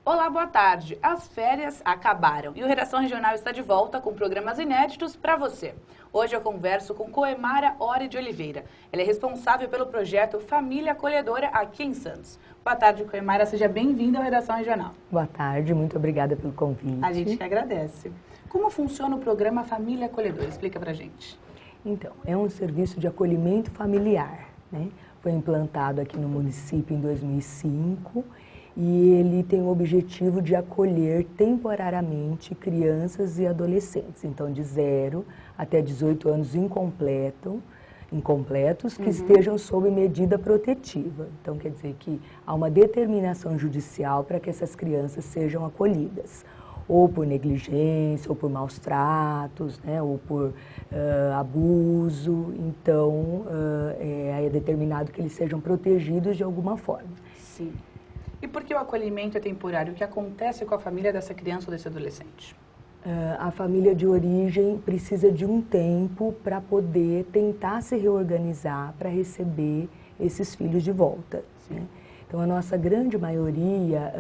Olá, boa tarde. As férias acabaram e o Redação Regional está de volta com programas inéditos para você. Hoje eu converso com Coemara Ori de Oliveira. Ela é responsável pelo projeto Família Acolhedora aqui em Santos. Boa tarde, Coemara. Seja bem-vinda ao Redação Regional. Boa tarde, muito obrigada pelo convite. A gente que agradece. Como funciona o programa Família Acolhedora? Explica pra gente. Então, é um serviço de acolhimento familiar, né? Foi implantado aqui no município em 2005 e ele tem o objetivo de acolher temporariamente crianças e adolescentes, então de 0 até 18 anos incompletos que estejam sob medida protetiva. Então quer dizer que há uma determinação judicial para que essas crianças sejam acolhidas, ou por negligência, ou por maus tratos, né, ou por abuso. Então é determinado que eles sejam protegidos de alguma forma. Sim. E por que o acolhimento é temporário? O que acontece com a família dessa criança ou desse adolescente? A família de origem precisa de um tempo para poder tentar se reorganizar para receber esses filhos de volta, né? Então, a nossa grande maioria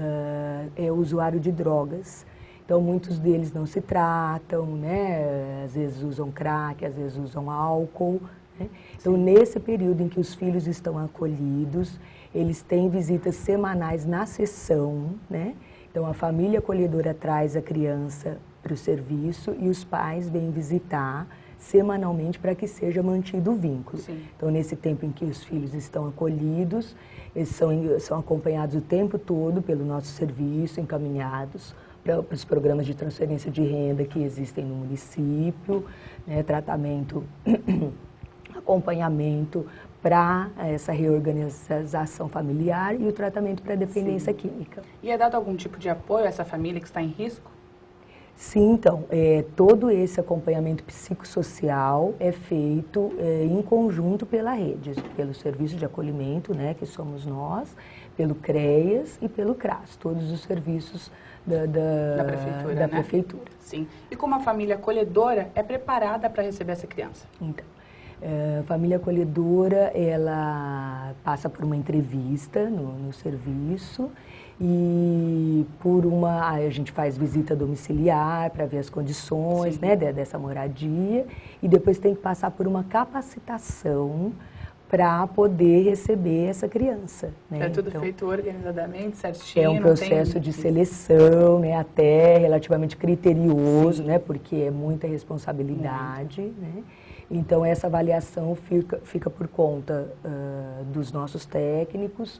é usuário de drogas. Então, muitos deles não se tratam, né? Às vezes usam crack, às vezes usam álcool, né? Então, nesse período em que os filhos estão acolhidos, eles têm visitas semanais na sessão, né? Então, a família acolhedora traz a criança para o serviço e os pais vêm visitar semanalmente para que seja mantido o vínculo. Sim. Então, nesse tempo em que os filhos estão acolhidos, eles são acompanhados o tempo todo pelo nosso serviço, encaminhados para os programas de transferência de renda que existem no município, né? Tratamento, acompanhamento para essa reorganização familiar e o tratamento para dependência química. E é dado algum tipo de apoio a essa família que está em risco? Sim, então, todo esse acompanhamento psicossocial é feito em conjunto pela rede, pelo Serviço de Acolhimento, né, que somos nós, pelo CREAS e pelo CRAS, todos os serviços da prefeitura. Sim. E como a família acolhedora é preparada para receber essa criança? Então, a família acolhedora, ela passa por uma entrevista no serviço e a gente faz visita domiciliar para ver as condições, né, dessa moradia, e depois tem que passar por uma capacitação para poder receber essa criança, né? É tudo feito organizadamente, certinho? É um processo de seleção, né, até relativamente criterioso, né, porque é muita responsabilidade, né? Então, essa avaliação fica por conta dos nossos técnicos,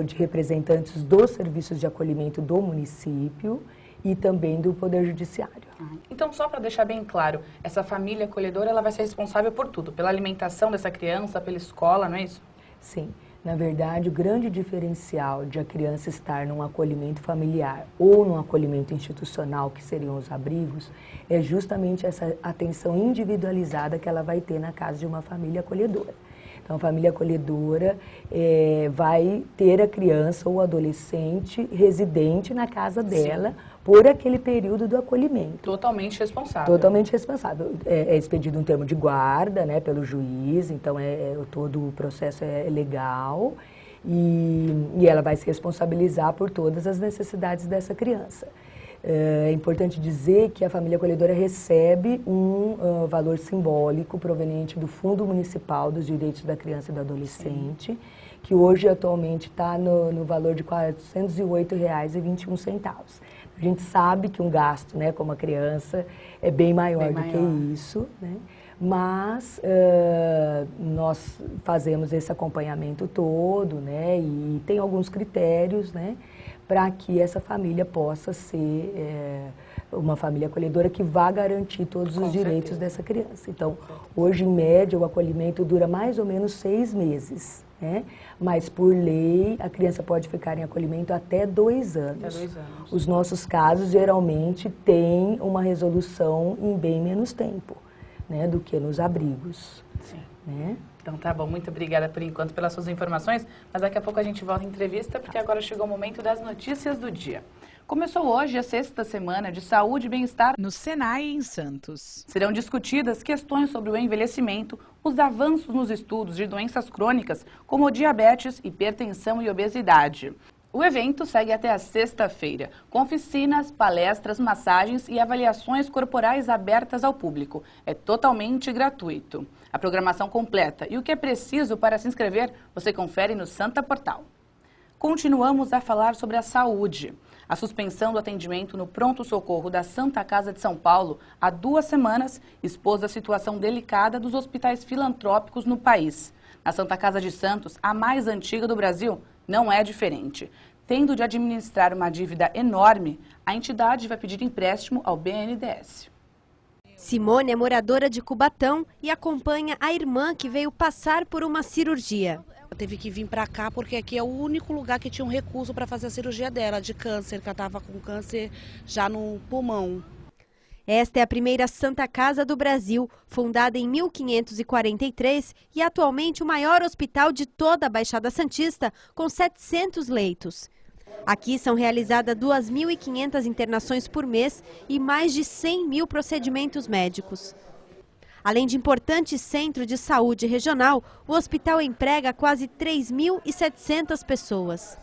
de representantes dos serviços de acolhimento do município e também do Poder Judiciário. Então, só para deixar bem claro, essa família acolhedora ela vai ser responsável por tudo, pela alimentação dessa criança, pela escola, não é isso? Sim. Na verdade, o grande diferencial de a criança estar num acolhimento familiar ou num acolhimento institucional, que seriam os abrigos, é justamente essa atenção individualizada que ela vai ter na casa de uma família acolhedora. Então, a família acolhedora vai ter a criança ou adolescente residente na casa dela por aquele período do acolhimento. Totalmente responsável. Totalmente responsável. É expedido um termo de guarda, né, pelo juiz, então todo o processo é legal e ela vai se responsabilizar por todas as necessidades dessa criança. É importante dizer que a família acolhedora recebe um valor simbólico proveniente do Fundo Municipal dos Direitos da Criança e do Adolescente, que hoje atualmente está no valor de R$ 408,21. A gente sabe que um gasto, né, como a criança, é bem maior do que isso, né? Mas nós fazemos esse acompanhamento todo, né, e tem alguns critérios, né, para que essa família possa ser uma família acolhedora que vá garantir todos os direitos dessa criança. Então, hoje, em média, o acolhimento dura mais ou menos 6 meses, né? Mas, por lei, a criança pode ficar em acolhimento até 2 anos. Até 2 anos. Os nossos casos, geralmente, têm uma resolução em bem menos tempo, né, do que nos abrigos. Sim. Né? Então tá bom, muito obrigada por enquanto pelas suas informações, mas daqui a pouco a gente volta à entrevista, porque agora chegou o momento das notícias do dia. Começou hoje a 6ª Semana de Saúde e Bem-Estar no Senai em Santos. Serão discutidas questões sobre o envelhecimento, os avanços nos estudos de doenças crônicas, como diabetes, hipertensão e obesidade. O evento segue até a sexta-feira, com oficinas, palestras, massagens e avaliações corporais abertas ao público. É totalmente gratuito. A programação completa e o que é preciso para se inscrever, você confere no Santa Portal. Continuamos a falar sobre a saúde. A suspensão do atendimento no pronto-socorro da Santa Casa de São Paulo há 2 semanas expôs a situação delicada dos hospitais filantrópicos no país. A Santa Casa de Santos, a mais antiga do Brasil, não é diferente. Tendo de administrar uma dívida enorme, a entidade vai pedir empréstimo ao BNDES. Simone é moradora de Cubatão e acompanha a irmã que veio passar por uma cirurgia. Eu teve que vir para cá porque aqui é o único lugar que tinha um recurso para fazer a cirurgia dela, de câncer, que ela estava com câncer já no pulmão. Esta é a primeira Santa Casa do Brasil, fundada em 1543 e atualmente o maior hospital de toda a Baixada Santista, com 700 leitos. Aqui são realizadas 2.500 internações por mês e mais de 100 mil procedimentos médicos. Além de importante centro de saúde regional, o hospital emprega quase 3.700 pessoas.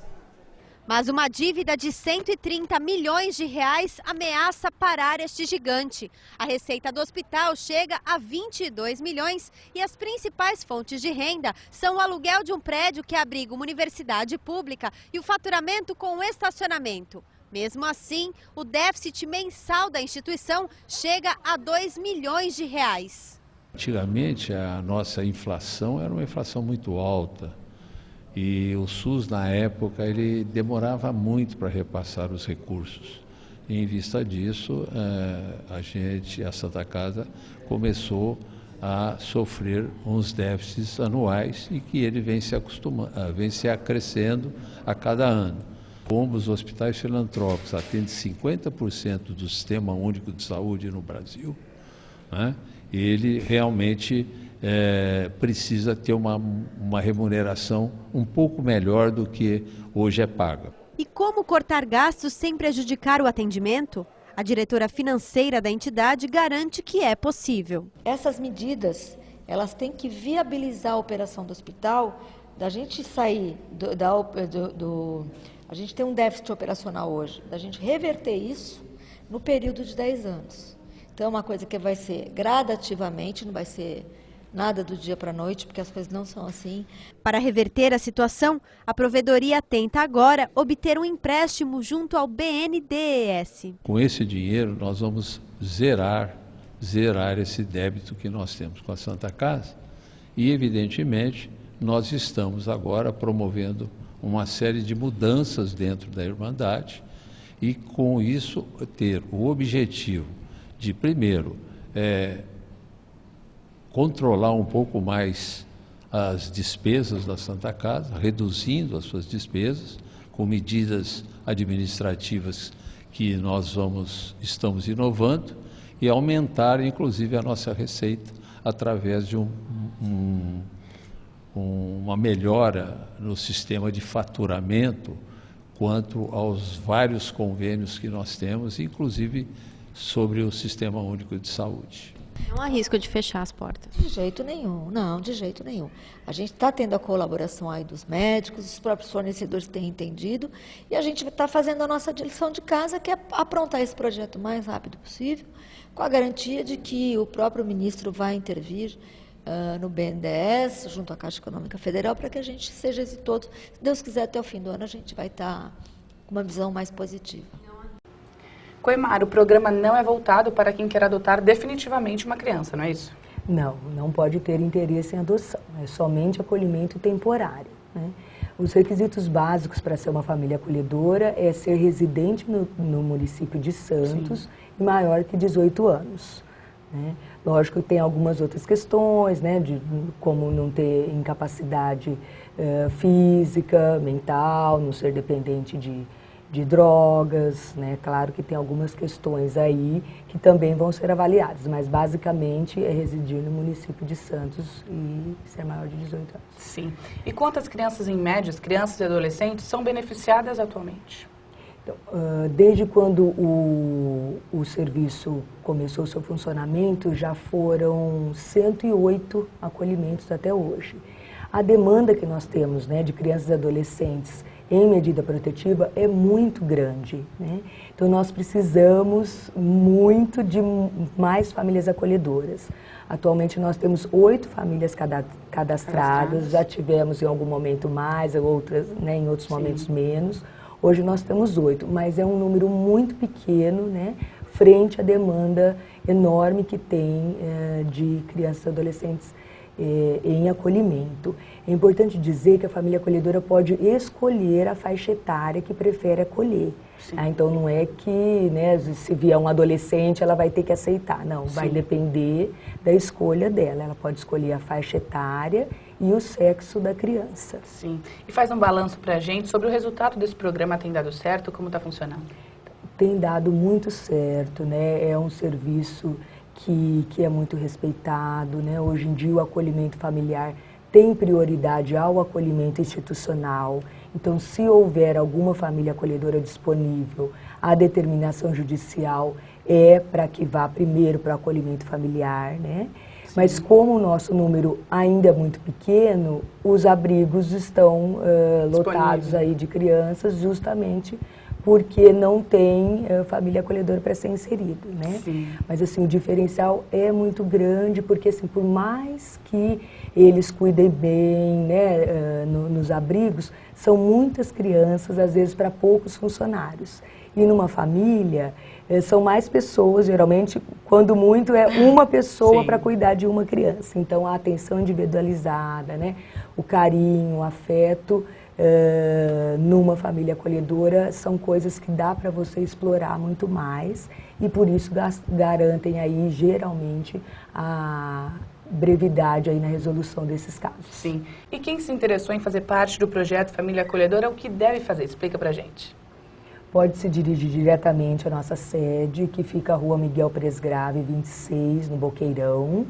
Mas uma dívida de 130 milhões de reais ameaça parar este gigante. A receita do hospital chega a 22 milhões e as principais fontes de renda são o aluguel de um prédio que abriga uma universidade pública e o faturamento com o estacionamento. Mesmo assim, o déficit mensal da instituição chega a 2 milhões de reais. Antigamente, a nossa inflação era uma inflação muito alta e o SUS, na época, ele demorava muito para repassar os recursos. E, em vista disso, a Santa Casa começou a sofrer uns déficits anuais e que ele vem se acrescendo a cada ano. Como os hospitais filantrópicos atendem 50% do Sistema Único de Saúde no Brasil, né, ele realmente precisa ter uma remuneração um pouco melhor do que hoje é paga. E como cortar gastos sem prejudicar o atendimento? A diretora financeira da entidade garante que é possível. Essas medidas, elas têm que viabilizar a operação do hospital, da gente sair a gente tem um déficit operacional hoje, da gente reverter isso no período de 10 anos. Então é uma coisa que vai ser gradativamente, não vai ser nada do dia para a noite, porque as coisas não são assim. Para reverter a situação, a provedoria tenta agora obter um empréstimo junto ao BNDES. Com esse dinheiro nós vamos zerar esse débito que nós temos com a Santa Casa e, evidentemente, nós estamos agora promovendo uma série de mudanças dentro da Irmandade e, com isso, ter o objetivo de, primeiro, controlar um pouco mais as despesas da Santa Casa, reduzindo as suas despesas, com medidas administrativas que nós estamos inovando, e aumentar, inclusive, a nossa receita através de uma melhora no sistema de faturamento quanto aos vários convênios que nós temos, inclusive sobre o Sistema Único de Saúde. Não há risco de fechar as portas? De jeito nenhum, não, de jeito nenhum. A gente está tendo a colaboração aí dos médicos, os próprios fornecedores têm entendido, e a gente está fazendo a nossa lição de casa, que é aprontar esse projeto o mais rápido possível, com a garantia de que o próprio ministro vai intervir no BNDES, junto à Caixa Econômica Federal, para que a gente seja exitoso. Se Deus quiser, até o fim do ano, a gente vai estar com uma visão mais positiva. Coemara, o programa não é voltado para quem quer adotar definitivamente uma criança, não é isso? Não, não pode ter interesse em adoção, é somente acolhimento temporário, né? Os requisitos básicos para ser uma família acolhedora é ser residente no município de Santos. Sim. E maior que 18 anos. Né? Lógico que tem algumas outras questões, né, como não ter incapacidade física, mental, não ser dependente de drogas, né? Claro que tem algumas questões aí que também vão ser avaliadas, mas basicamente é residir no município de Santos e ser maior de 18 anos. Sim. E quantas crianças, em média, crianças e adolescentes, são beneficiadas atualmente? Então, desde quando o serviço começou o seu funcionamento, já foram 108 acolhimentos até hoje. A demanda que nós temos, né, de crianças e adolescentes em medida protetiva é muito grande, né? Então nós precisamos muito de mais famílias acolhedoras. Atualmente nós temos 8 famílias cadastradas, já tivemos em algum momento mais, outras, né, em outros momentos menos. Hoje nós temos 8, mas é um número muito pequeno, né, frente à demanda enorme que tem de crianças e adolescentes em acolhimento. É importante dizer que a família acolhedora pode escolher a faixa etária que prefere acolher. Então não é que, né, se vier um adolescente ela vai ter que aceitar, não, vai depender da escolha dela. Ela pode escolher a faixa etária e o sexo da criança. Sim. E faz um balanço pra gente sobre o resultado desse programa. Tem dado certo? Como está funcionando? Tem dado muito certo, né? É um serviço que é muito respeitado, né? Hoje em dia o acolhimento familiar tem prioridade ao acolhimento institucional. Então, se houver alguma família acolhedora disponível, a determinação judicial é para que vá primeiro para o acolhimento familiar, né? Sim. Mas como o nosso número ainda é muito pequeno, os abrigos estão lotados aí de crianças justamente porque não tem família acolhedora para ser inserido, né? Sim. Mas assim, o diferencial é muito grande, porque assim, por mais que eles cuidem bem, né, nos abrigos, são muitas crianças, às vezes para poucos funcionários. E numa família, são mais pessoas, geralmente, quando muito, é uma pessoa para cuidar de uma criança. Então, a atenção individualizada, né, o carinho, o afeto, numa família acolhedora são coisas que dá para você explorar muito mais e por isso garantem aí geralmente a brevidade aí na resolução desses casos. Sim. E quem se interessou em fazer parte do projeto Família Acolhedora, o que deve fazer? Explica pra gente. Pode se dirigir diretamente à nossa sede, que fica a Rua Miguel Presgrave, 26, no Boqueirão.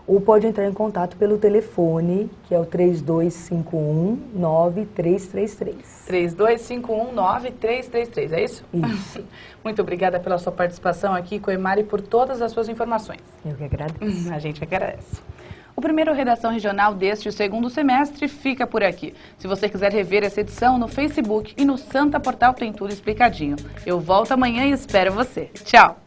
Ou pode entrar em contato pelo telefone, que é o 3251-9333. 3251-9333, é isso? Isso. Muito obrigada pela sua participação aqui, Coemara, e por todas as suas informações. Eu que agradeço. A gente agradece. O primeiro Redação Regional deste segundo semestre fica por aqui. Se você quiser rever essa edição no Facebook e no Santa Portal tem tudo explicadinho. Eu volto amanhã e espero você. Tchau!